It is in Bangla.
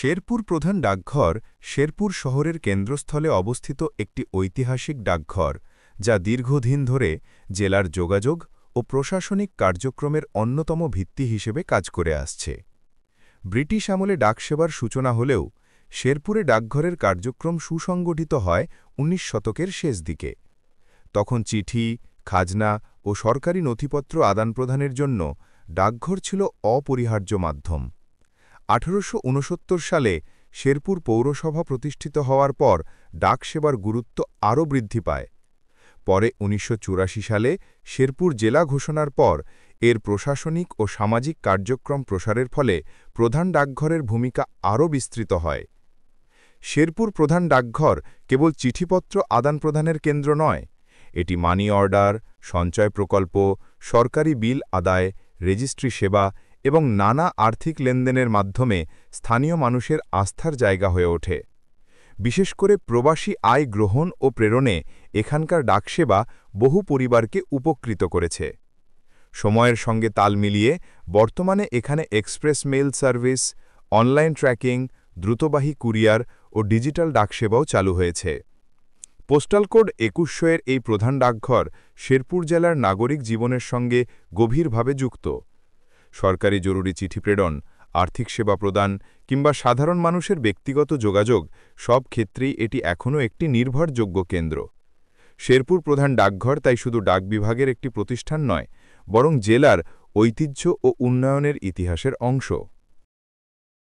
শেরপুর প্রধান ডাকঘর শেরপুর শহরের কেন্দ্রস্থলে অবস্থিত একটি ঐতিহাসিক ডাকঘর যা দীর্ঘদিন ধরে জেলার যোগাযোগ ও প্রশাসনিক কার্যক্রমের অন্যতম ভিত্তি হিসেবে কাজ করে আসছে। ব্রিটিশ আমলে ডাকসেবার সূচনা হলেও শেরপুরে ডাকঘরের কার্যক্রম সুসংগঠিত হয় ১৯ শতকের শেষ দিকে। তখন চিঠি, খাজনা ও সরকারি নথিপত্র আদান-প্রদানের জন্য ডাকঘর ছিল অপরিহার্য মাধ্যম। ১৮৬৯ সালে শেরপুর পৌরসভা প্রতিষ্ঠিত হওয়ার পর ডাকসেবার গুরুত্ব আরও বৃদ্ধি পায়। পরে ১৯৮৪ সালে শেরপুর জেলা ঘোষণার পর এর প্রশাসনিক ও সামাজিক কার্যক্রম প্রসারের ফলে প্রধান ডাকঘরের ভূমিকা আরও বিস্তৃত হয়। শেরপুর প্রধান ডাকঘর কেবল চিঠিপত্র আদান-প্রদানের কেন্দ্র নয়, এটি মানি অর্ডার, সঞ্চয় প্রকল্প, সরকারি বিল আদায়, রেজিস্ট্রি সেবা এবং নানা আর্থিক লেনদেনের মাধ্যমে স্থানীয় মানুষের আস্থার জায়গা হয়ে ওঠে। বিশেষ করে প্রবাসী আয় গ্রহণ ও প্রেরণে এখানকার ডাকসেবা বহু পরিবারকে উপকৃত করেছে। সময়ের সঙ্গে তাল মিলিয়ে বর্তমানে এখানে express mail service, online tracking, দ্রুতবাহী কুরিয়ার ও ডিজিটাল ডাকসেবাও চালু হয়েছে। পোস্টাল কোড ২১০০ এই প্রধান ডাকঘর শেরপুর জেলার নাগরিক জীবনের সঙ্গে গভীরভাবে যুক্ত। সরকারি জরুরি চিঠি প্রেরণ, আর্থিক সেবা প্রদান কিংবা সাধারণ মানুষের ব্যক্তিগত যোগাযোগ সব ক্ষেত্রেই এটি এখনও একটি নির্ভরযোগ্য কেন্দ্র। শেরপুর প্রধান ডাকঘর তাই শুধু ডাক বিভাগের একটি প্রতিষ্ঠান নয়, বরং জেলার ঐতিহ্য ও উন্নয়নের ইতিহাসের অংশ।